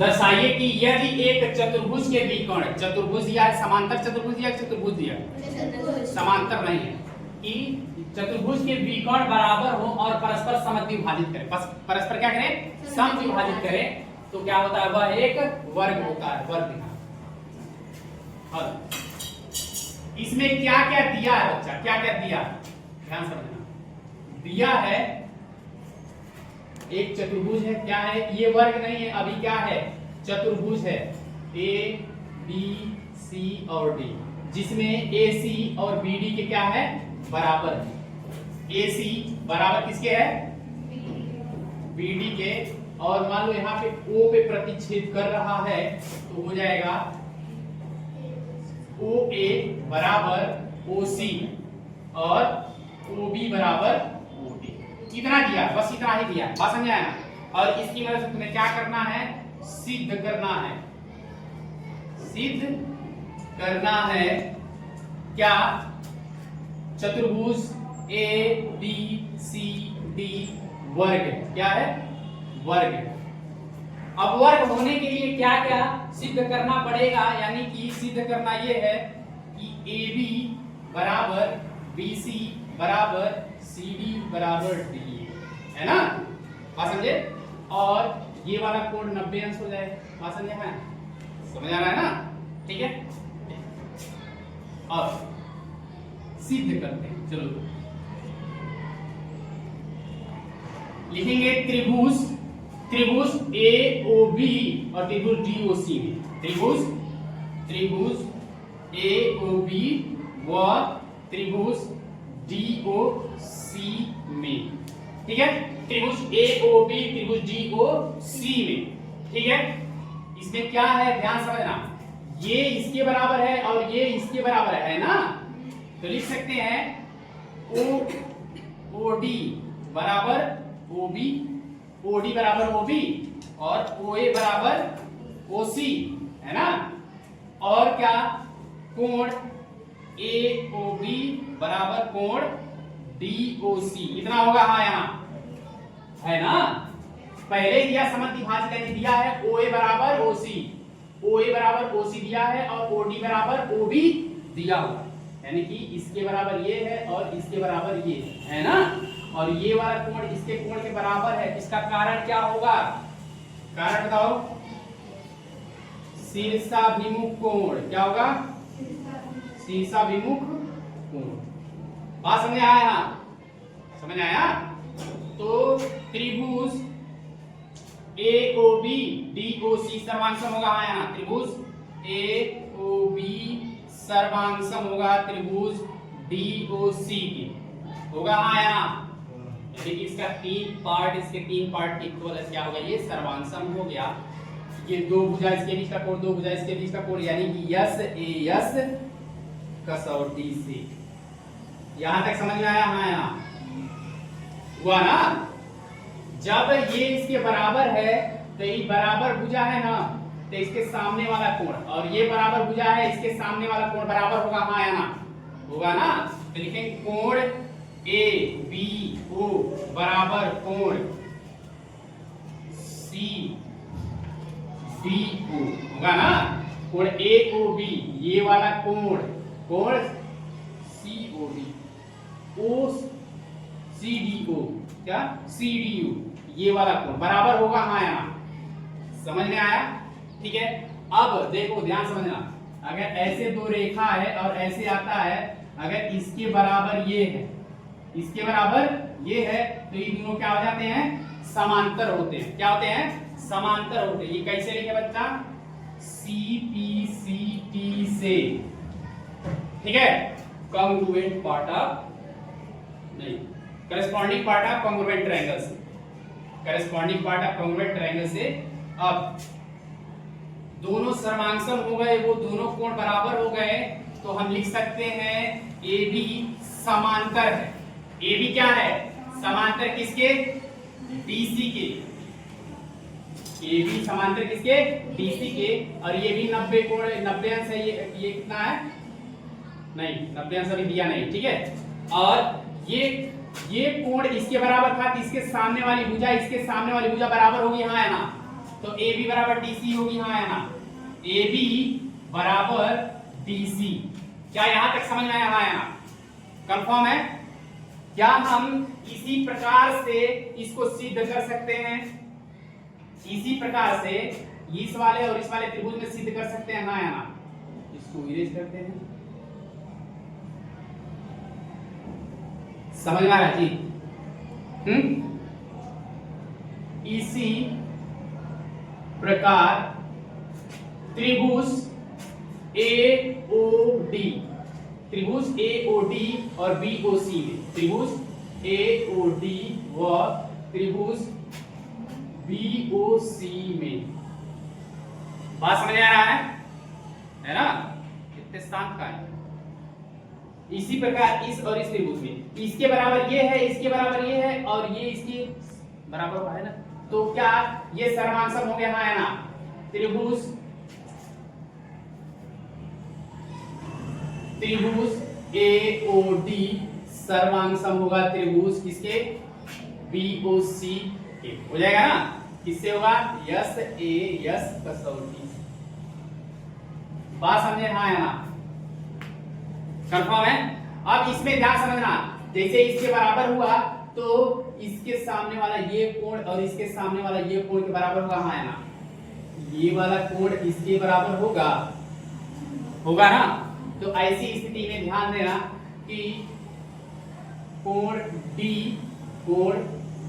दर्शाइए कि यदि एक चतुर्भुज के विकर्ण, चतुर्भुज दिया है, समांतर चतुर्भुज दिया, चतुर्भुज दिया, समांतर नहीं है, कि चतुर्भुज के विकर्ण बराबर हो और परस्पर समद्विभाजित करें, परस्पर क्या करें, समद्विभाजित करें, तो क्या होता है, वह एक वर्ग होता है, वर्ग। और इसमें क्या क्या दिया है बच्चा, क्या क्या दिया, ध्यान समझना। दिया है एक चतुर्भुज है, क्या है, ये वर्ग नहीं है, अभी क्या है, चतुर्भुज है, ए बी सी और डी, जिसमें ए सी और बी डी के क्या है, बराबर है। ए सी बराबर किसके है, बी डी के, और मान लो यहाँ पे ओ पे प्रतिच्छेद कर रहा है, तो हो जाएगा ओ ए बराबर ओ सी और ओ बी बराबर ओ डी। इतना दिया, बस इतना ही दिया, बात समझ आया ना। और इसकी मदद से तुम्हें क्या करना है, सिद्ध करना है, सिद्ध करना है क्या, चतुर्भुज ए बी सी डी वर्ग, क्या है, वर्ग। अब वर्ग होने के लिए क्या क्या सिद्ध करना पड़ेगा, यानी कि सिद्ध करना यह है कि ए बी बराबर बी सी बराबर सी डी बराबर डी, है ना, बात समझे। और ये वाला कोण 90 अंश हो जाए, बात समझे, है, समझ आ रहा है ना, ठीक है। और सिद्ध करते हैं, चलो लिखेंगे त्रिभुज, त्रिभुज ए ओ बी और त्रिभुज डी ओ सी में, त्रिभुज ए ओ बी व त्रिभुज डी ओ सी में, ठीक है, त्रिभुज ए ओ बी त्रिभुज डी ओ सी में, ठीक है। इसमें क्या है, ध्यान समझना, ये इसके बराबर है और ये इसके बराबर है ना, तो लिख सकते हैं ओ डी बराबर ओ बी, ओ डी बराबर ओ बी और ओ ए बराबर ओ सी, है ना। और क्या, कोण ए ओ बी बराबर कोण डी ओ सी, इतना होगा, हाँ यहाँ है ना, पहले दिया समद्विभाजित यानी दिया है ओ ए बराबर ओ सी, ओ ए बराबर ओ सी दिया है और ओ डी बराबर ओ बी दिया हुआ, यानी कि इसके बराबर ये है और इसके बराबर ये है ना। और ये वाला कोण इसके कोण के बराबर है, इसका कारण क्या होगा, कारण बताओ, शीर्षाभिमुख कोण, क्या होगा, शीर्षाभिमुख कोण, बात समझ आया ना, समझ आया। तो त्रिभुज ए ओ बी डी ओ सी सर्वांशम होगा, हाँ यहाँ त्रिभुज ए ओ बी सर्वांशम होगा त्रिभुज डी ओ सी की, होगा हाँ यहाँ, यानी कि इसका तीन पार्ट, इसके तीन पार्ट इक्वल है, क्या होगा, ये सर्वांशम हो गया। ये दो भुजा इसके बीच का कोण, दो भुजा इसके बीच का कोण, यानी कि यस ए यस कसौटी से, यहां तक समझ में आया, हाँ यहाँ हुआ ना। जब ये इसके बराबर है तो ये बराबर भुजा है ना, तो इसके सामने वाला कोण, और ये बराबर भुजा है, इसके सामने वाला कोण बराबर होगा, हाँ यहाँ होगा ना। तो लिखेंगे कोण ए बी ओ बराबर कोण सी डी ओ, होगा ना, कोण ए ओ बी, ये वाला कोण, कोण सी ओ डी, ओ सी डी ओ, क्या सी डी यू, ये वाला कोण बराबर होगा, हाँ यहाँ समझ में आया, ठीक है। अब देखो ध्यान समझना, अगर ऐसे दो रेखा है और ऐसे आता है, अगर इसके बराबर ये है, इसके बराबर ये है, तो ये दोनों क्या हो जाते हैं, समांतर होते हैं, क्या होते हैं, समांतर होते हैं। ये कैसे लिखे बच्चा, सी पी सी टी से, ठीक है, कॉन्ग्रुएंट पार्ट ऑफ, नहीं, corresponding part of congruent triangle से, corresponding part of congruent triangle से। अब दोनों सर्वांशम हो गए, वो दोनों कोण बराबर हो गए, तो हम लिख सकते हैं ए बी समांतर है, ए बी क्या है, समांतर किसके, डीसी के, ए बी समांतर किसके, डीसी के, और ये भी 90 कोण 90 अंश है, ये कितना है, नहीं 90 अंश अभी दिया नहीं, ठीक है। और ये कोण इसके बराबर था, इसके सामने वाली भुजा, इसके सामने वाली भुजा बराबर होगी, हाँ है ना, तो ए बी बराबर डीसी होगी, हाँ या ना? ए बी बराबर डीसी। क्या यहां तक समझ में आया, हाँ या ना? कंफर्म है? क्या हम इसी प्रकार से इसको सिद्ध कर सकते हैं? इसी प्रकार से इस वाले और इस वाले त्रिभुज में सिद्ध कर सकते हैं, हाँ या ना? इसको इरेज करते हैं। समझ में आ रहा जी? इसी प्रकार त्रिभुज AOD, त्रिभुज AOD और BOC में, त्रिभुज AOD व त्रिभुज BOC में, बात समझ आ रहा है ना? कितने शांत का है। इसी प्रकार इस और इस त्रिभुज में इसके बराबर ये है, इसके बराबर ये है और ये इसके बराबर है ना, तो क्या ये सर्वांशम हो गया, हाँ या ना? त्रिभुज AOD सर्वांशम होगा त्रिभुज किसके? BOC के। हो जाएगा ना? किससे होगा? यस ए यस कसौटी। बात समझे, हाँ या ना? कंफर्म है? अब इसमें ध्यान समझना, जैसे इसके बराबर हुआ तो इसके सामने वाला ये कोण और इसके सामने वाला ये कोण के बराबर होगा, हाँ या ना? ये वाला कोण इसके बराबर होगा, होगा ना? तो ऐसी स्थिति में ध्यान देना कि कोण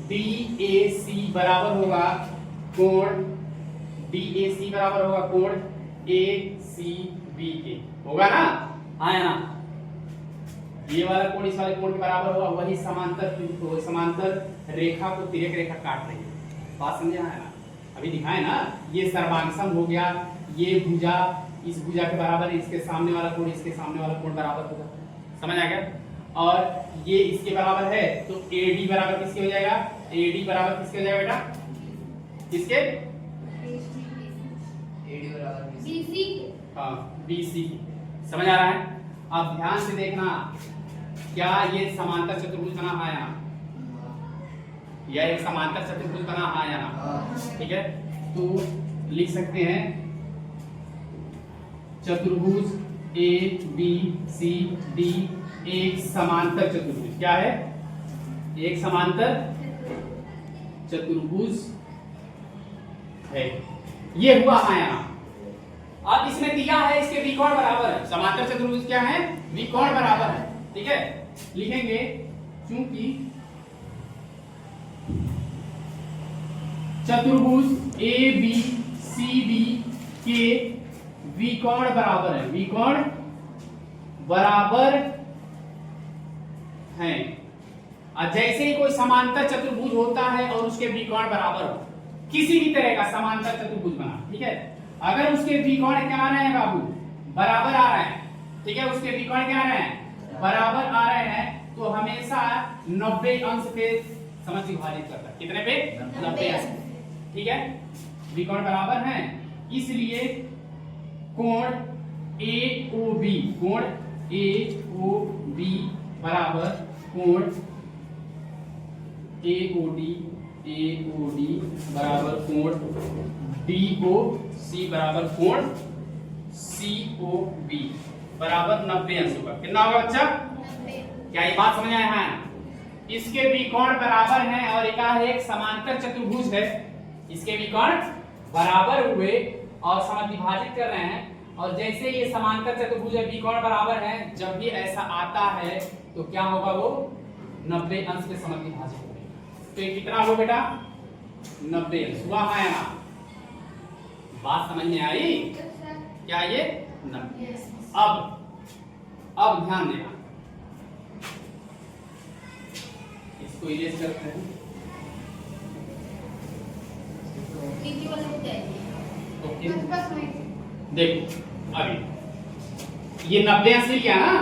DAC बराबर होगा कोण DAC बराबर होगा कोण ACB के, होगा ना? हाँ या ना? ये वाला कोण इस वाले कोण के बराबर होगा, वही समांतर रेखा को तिर्यक रेखा काट रही है। बात समझे, हाँ या ना? अभी दिखाए ना, ये सर्वांशम हो गया, ये भुजा इस भुजा के बराबर है, इसके सामने वाला कोण इसके सामने वाला कोण बराबर होगा। समझ आ गया? और ये इसके बराबर है तो AD बराबर किसके हो जाएगा? AD बराबर किसके हो जाएगा बेटा? किसके? AD बराबर BC। हाँ, BC। समझ आ रहा है? अब ध्यान से देखना, क्या ये समांतर चतुर्भुज बना, हाँ या ना? यह एक समांतर चतुर्भुज बना, हाँ या ना? ठीक है, तो लिख सकते हैं चतुर्भुज ABCD एक समांतर चतुर्भुज। क्या है? एक समांतर चतुर्भुज है। ये हुआ, हाँ या ना? अब इसमें दिया है इसके विकोण बराबर है। समांतर चतुर्भुज क्या है? विकोण बराबर है। ठीक है, लिखेंगे चूंकि चतुर्भुज ABCD के विकोण बराबर है, विकोण बराबर हैं। और जैसे ही कोई समांतर चतुर्भुज होता है और उसके विकोण बराबर हो, किसी भी तरह का समांतर चतुर्भुज बना, ठीक है, अगर उसके विकोण क्या आ रहे हैं बाबू? बराबर आ रहे हैं, ठीक है, उसके विकोण क्या आ रहे हैं? बराबर आ रहे हैं, तो हमेशा 90 अंश पे समझ विभाजित करता है। कितने पे? 90 अंश। ठीक है, विकोण बराबर हैं, इसलिए कोण AOB, कोण AOB बराबर कोण AOD बराबर कोण DOC बराबर कोण COB बराबर 90 अंश होगा। कितना होगा बच्चा? 90। क्या ये बात समझ में आया है? इसके विकोण बराबर हैं और एक समांतर चतुर्भुज है, इसके विकोण बराबर हुए और समद्विभाजित कर रहे हैं, और जैसे ये समांतर चतुर्भुज है, विकोण बराबर है, जब भी ऐसा आता है तो क्या होगा? वो 90 अंश के समद्विभाजित होगा। तो ये कितना हो बेटा? 90 अंश हुआ, है ना? बात समझ में आई? क्या ये 90? अब ध्यान देना, इसको इरेज करते हैं। देखो अभी ये 90 अंश मिल गया ना,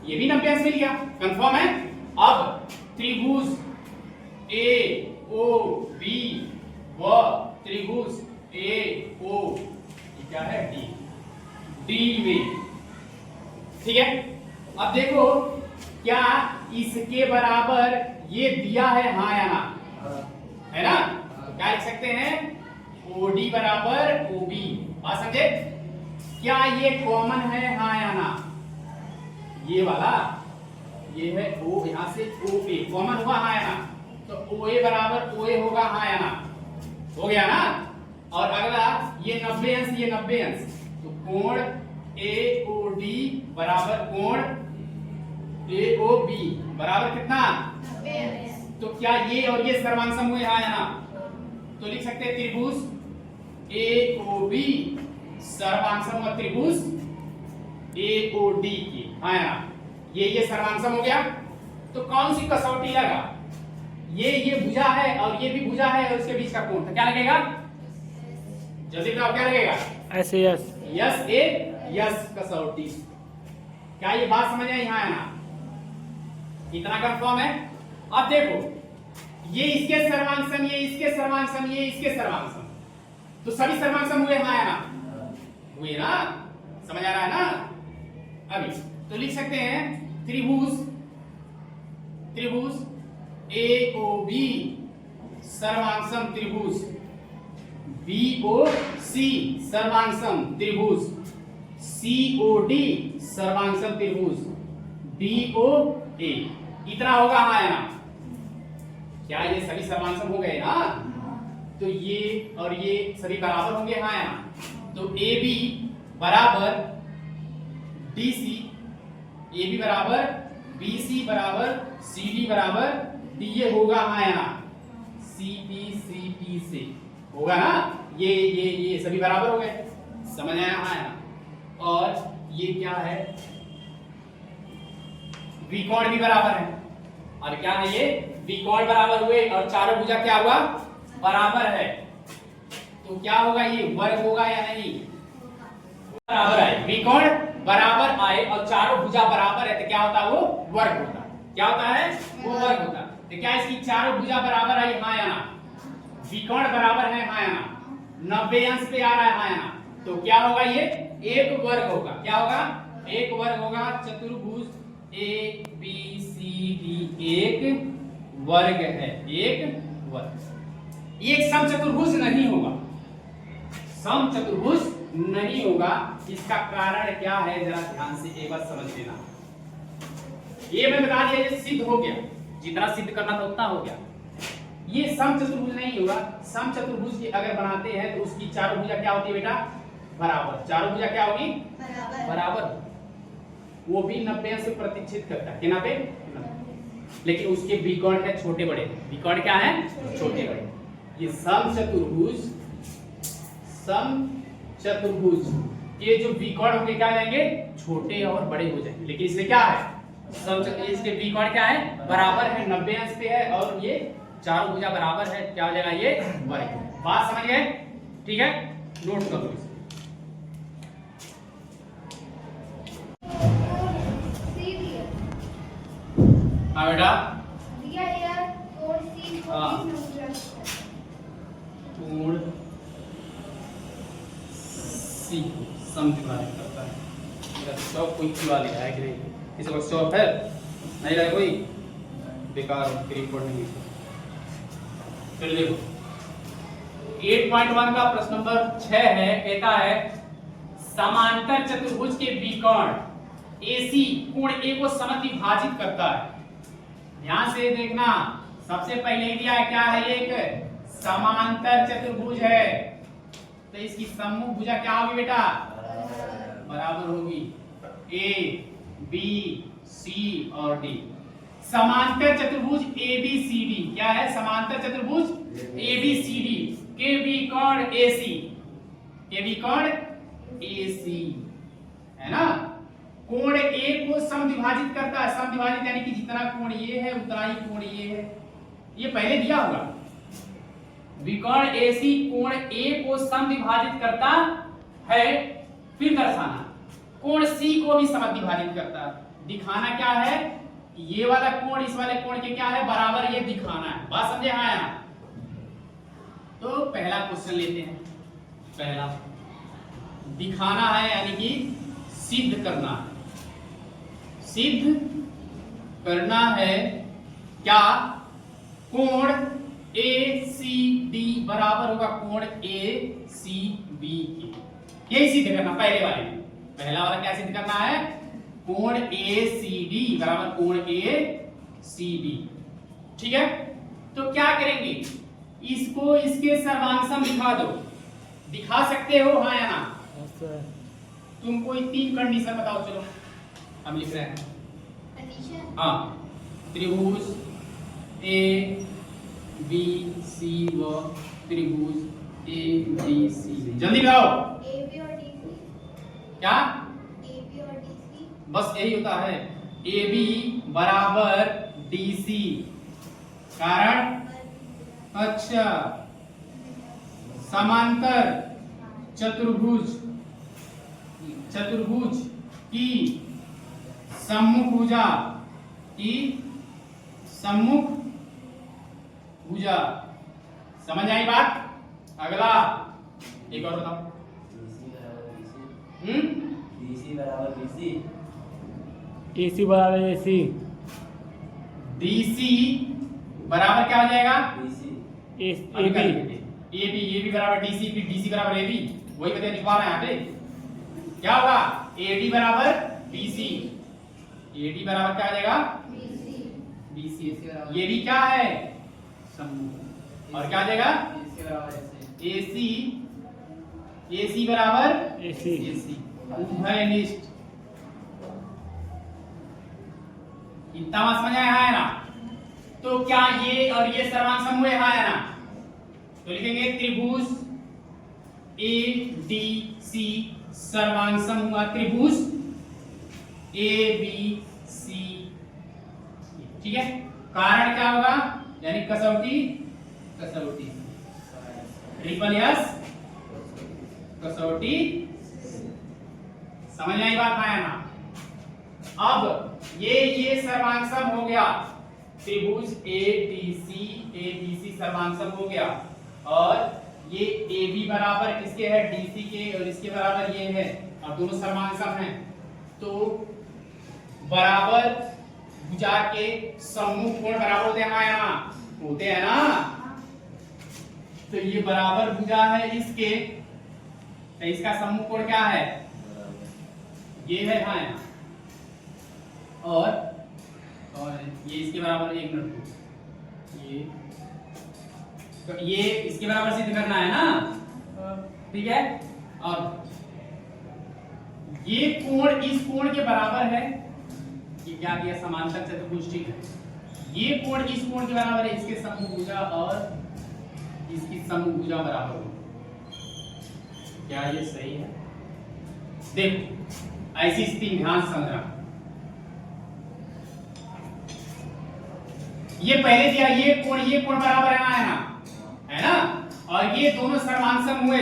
ये भी 90 अंश मिल गया, कंफर्म है? अब त्रिभुज AOB व त्रिभुज AO क्या है? D में, ठीक है। अब देखो क्या इसके बराबर ये दिया है, हाँ या ना? है ना? क्या लिख सकते हैं? OD बराबर OB। बात समझे? क्या ये कॉमन है, हाँ या ना? ये वाला, ये है O, यहां से OA कॉमन हुआ, हाँ या ना? तो OA बराबर OA होगा, हाँ या ना? हो गया ना? और अगला ये 90 अंश, ये 90 अंश, तो कोण AOD बराबर कोण AOB बराबर कितना? 90 अंश। तो क्या ये और ये सर्वांसम हुए, हाँ या ना? तो लिख सकते हैं त्रिभुज AOB सर्वांसम और त्रिभुज AOD की, हाँ या ना? ये सर्वांसम हो गया। तो कौन सी कसौटी लगा? ये भुजा है और ये भी भुजा है और उसके बीच का कोण, तो क्या लगेगा? जल्दी बताओ, क्या लगेगा? यस यस यस ए यस कसौटी। क्या ये बात समझ आई, हाँ या ना? इतना कंफर्म है? अब देखो, ये इसके सर्वांसम, ये इसके सर्वांसम, ये इसके सर्वांसम, तो सभी सर्वांसम हुए, हाँ या ना? हुए ना? समझ आ रहा है ना? अभी तो लिख सकते हैं त्रिभुज AOB सर्वांसम त्रिभुज BOC सर्वांसम त्रिभुज COD सर्वांसम त्रिभुज BOA। इतना होगा, हाँ या ना? क्या ये सभी सर्वांसम हो गए ना? तो ये और ये सभी बराबर होंगे, हाँ या ना? तो AB बराबर DC, AB बराबर BC बराबर CD बराबर DA होगा, हाँ या ना? CP से होगा ना? ये सभी बराबर हो गए, समझ आया, हाँ या ना? और ये क्या है? विकोण भी बराबर है, और क्या है ये? विकोण बराबर हुए और चारों भुजा क्या हुआ? बराबर है। तो क्या होगा, ये वर्ग होगा या नहीं? बराबर आए, विकोण बराबर आए और चारों भुजा बराबर है, तो क्या होता है? वो वर्ग होता है। क्या होता है? वो वर्ग होता है। तो क्या इसकी चारों भुजा बराबर आई, हाँ या ना? विकोण बराबर है, हाँ या ना? 90 अंश पे आ रहा है, हाँ या ना? तो क्या होगा, ये एक वर्ग होगा। क्या होगा? एक वर्ग होगा। चतुर्भुज ABCD एक वर्ग है, एक वर्ग। ये एक समचतुर्भुज नहीं होगा, समचतुर्भुज नहीं होगा। इसका कारण क्या है, जरा ध्यान से एक बार समझ लेना। ये मैं बता दिया, ये सिद्ध हो गया, जितना सिद्ध करना था उतना हो गया। ये समचतुर्भुज नहीं होगा। समचतुर्भुज की अगर बनाते हैं तो उसकी चारों भुजा क्या होती है बेटा? बराबर। चारों भुजा क्या होगी? बराबर। वो भी 90 अंश से प्रतिच्छेद करता है, कितना पे? 90। लेकिन उसके विकर्ण है छोटे बड़े। विकर्ण क्या है? छोटे बड़े। ये समचतुर्भुज के जो विकर्ण होंगे क्या जाएंगे? छोटे और बड़े हो जाएंगे। लेकिन इसमें क्या है? इसके विकर्ण क्या है? बराबर है, 90 अंश पे है और ये चारों भुजा बराबर है। क्या हो जाएगा? ये वर्ग। बात समझ गए? ठीक है, नोट कर लो इसे। हाँ बेटा, कोण C समद्विभाजित करता है। मेरा शौक कोई क्यों वाले है कि नहीं? किसी को शौक है? नहीं रहा कोई? बेकार रिपोर्ट नहीं। चलिए देखो, 8.1 का प्रश्न नंबर 6 है। कहता है समांतर चतुर्भुज के विकर्ण AC कोण A को समद्विभाजित करता है। ध्यान से देखना, सबसे पहले दिया है क्या है? एक समांतर चतुर्भुज है, तो इसकी सम्मुख भुजा क्या होगी बेटा? बराबर होगी। A B C और D। समांतर चतुर्भुज ABCD क्या है? समांतर चतुर्भुज ABCD के विकर्ण AC, के विकर्ण AC है ना? कोण A को समद्विभाजित करता है। समद्विभाजित यानी कि जितना कोण ये है उतना ही कोण ये है। ये पहले दिया होगा। विकर्ण AC कोण A को समद्विभाजित करता है। फिर दर्शाना कोण C को भी समद्विभाजित करता है। दिखाना क्या है? ये वाला कोण इस वाले कोण के क्या है? बराबर। ये दिखाना है। बात समझे? हाँ या ना? तो पहला क्वेश्चन लेते हैं। पहला दिखाना है यानी कि सिद्ध करना है। सिद्ध करना है क्या? कोण ACD बराबर होगा कोण ACB के। यही सिद्ध करना पहले वाले में। पहला वाला क्या सिद्ध करना है? कोण ACD बराबर कोण ACB। ठीक है, तो क्या करेंगे, इसको इसके सर्वांगसम दिखा दो। दिखा सकते हो हाँ या ना? तुम कोई 3 कंडीशन बताओ। चलो हम लिख रहे हैं कंडीशन। हाँ, त्रिभुज ABC व त्रिभुज ABC। जल्दी बताओ। AB और DC। क्या? AB और DC। बस यही होता है। AB बराबर DC। कारण? अच्छा, समांतर चतुर्भुज की सम्मुख भुजा। समझ आई बात? अगला एक और बताओ। DC बराबर BC। AC बराबर AC। DC बराबर क्या हो जाएगा? AB। AB बराबर DC, फिर DC बराबर AB। वही बताया, लिखवा रहे हैं यहाँ पे। क्या होगा? AD बराबर BC। AD बराबर क्या हो जाएगा? BC। ये भी क्या है? सम्मुख। और क्या हो जाएगा? AC बराबर AC। उभयनिष्ठ। इतना मत समझ आया है ना? तो क्या ये और ये सर्वांग हुए हाँ या ना? तो लिखेंगे त्रिभुज ADC सर्वांग हुआ त्रिभुज ABC। ठीक है, कारण क्या होगा? यानी कसौटी ट्रिपल S कसौटी। समझ आई बात है ना? अब ये सर्वांग हो गया, त्रिभुज ABC सर्वांग हो गया, और ये AB बराबर किसके है? DC के, और इसके बराबर ये है, और दोनों सर्वांग हैं। तो बराबर भुजा के सम्मुख कोण बराबर होते हैं या ना? होते हैं ना? तो ये बराबर भुजा है इसके, तो इसका सम्मुख कोण क्या है? ये है हाँ या? और ये इसके बराबर, एक मिनट को, तो ये इसके बराबर सिद्ध करना है ना? ठीक है, अब ये कोण इस कोण के बराबर है। ये क्या दिया? समांतर चतुर्भुज। ठीक है, ये कोण इस कोण के बराबर है, इसके सम्मुख भुजा और इसकी सम्मुख भुजा बराबर हो। क्या ये सही है? देखो ऐसी स्थिति ध्यान से समझना। ये पहले दिया, ये कोण बराबर है ना? और ये दोनों सर्वांग हुए,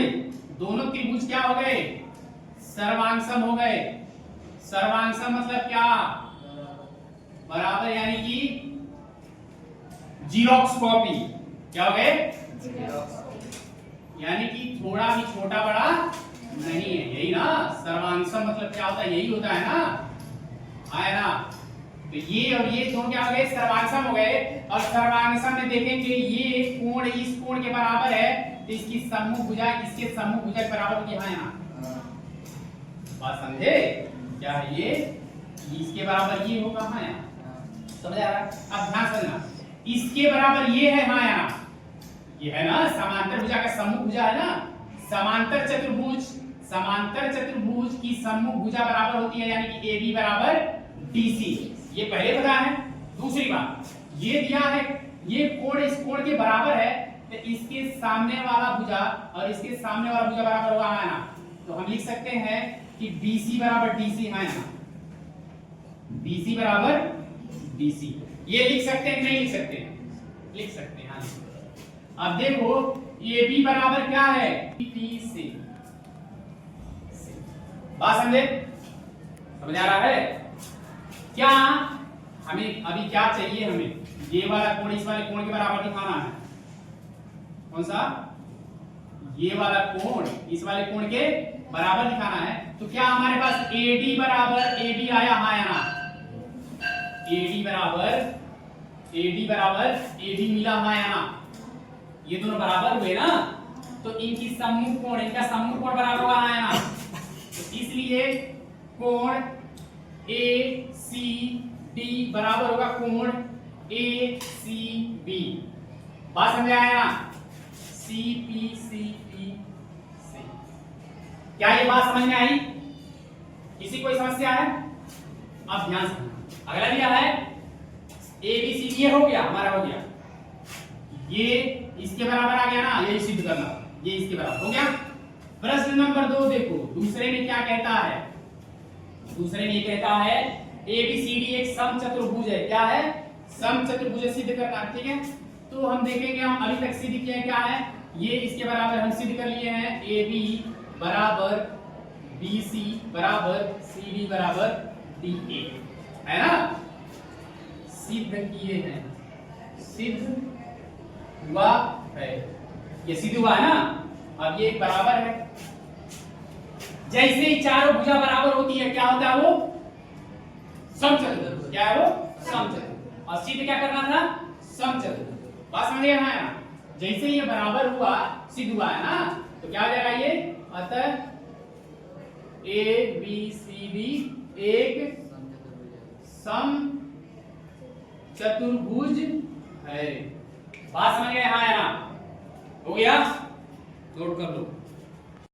दोनों त्रिभुज क्या हो गए? सर्वांग हो गए। सर्वांग मतलब क्या? बराबर, यानी कि जीरोक्स कॉपी। क्या हो गए? यानी कि थोड़ा भी छोटा बड़ा नहीं है, यही ना? सर्वांग मतलब क्या होता है? यही होता है ना? आया ना? तो ये और ये दोनों क्या हो गए? सर्वांग हो गए। और सर्वांग में देखेंगे ये कोण इस कोण के बराबर है, तो इसकी सम्मुख भुजा इसके सम्मुख भुजा के बराबर होगी हाँ या? बात समझे? क्या है ये? इसके बराबर ये होगा हाँ या? समझ आ रहा है? अब ध्यान समझना, इसके बराबर ये है हाँ या? ये है ना? समांतर भुजा का सम्मुख भुजा है ना? समांतर चतुर्भुज की सम्मुख भुजा बराबर होती है, यानी कि AB बराबर DC। ये पहले पता है। दूसरी बात, ये दिया है ये कोण इस कोण के बराबर है, तो इसके सामने वाला भुजा और इसके सामने वाला भुजा बराबर होगा है ना? तो हम लिख सकते हैं कि BC बराबर DC है ना? BC बराबर DC। ये लिख सकते हैं कि नहीं लिख सकते? लिख सकते हैं। हाँ, अब देखो AB बराबर क्या है? DC। बात समझे? समझ आ रहा है? क्या हमें अभी क्या चाहिए? हमें ये वाला कोण इस वाले कोण के बराबर दिखाना है। कौन सा? ये वाला कोण इस वाले कोण के बराबर दिखाना है। तो क्या हमारे पास AD बराबर AB आया हाँ या ना? AD बराबर AB मिला हाँ या ना? ये दोनों बराबर हुए ना, तो इनकी सम्मुख कोण, इनका सम्मुख कोण बराबर होगा है ना, तो इसलिए कोण ACD बराबर होगा कोण ACB। बात समझ आया ना? CPCPC। क्या ये बात समझ में आई? किसी कोई समस्या है? अब ध्यान से अगला दिया है ABCD, ये हो गया हमारा, हो गया ये इसके बराबर आ गया ना, यही सिद्ध करना, ये इसके बराबर हो गया। प्रश्न नंबर 2 देखो, दूसरे में क्या कहता है? दूसरे में ये कहता है ABCD एक समचतुर्भुज है। क्या है? समचतुर्भुज सिद्ध करना, ठीक है। तो हम देखेंगे, हम अभी तक सिद्ध किए क्या है, ये इसके बराबर हम सिद्ध कर लिए हैं, AB बराबर BC बराबर CD बराबर DA, है ना, सिद्ध किए हैं, सिद्ध हुआ है, ये सिद्ध हुआ है ना। अब ये बराबर है, जैसे ही चारों भुजा बराबर होती है क्या होता है? वो समचतुर्भुज। क्या है वो? समचतुर्भुज। और सिद्ध क्या करना था? समचतुर्भुज। बात समझ गए ना? जैसे ये बराबर हुआ, सिद्ध हुआ है ना, तो क्या हो जाएगा ये? अतः ABCD एक समचतुर्भुज है। बात समझ गए? हाँ या ना? हो गया? नोट कर लो।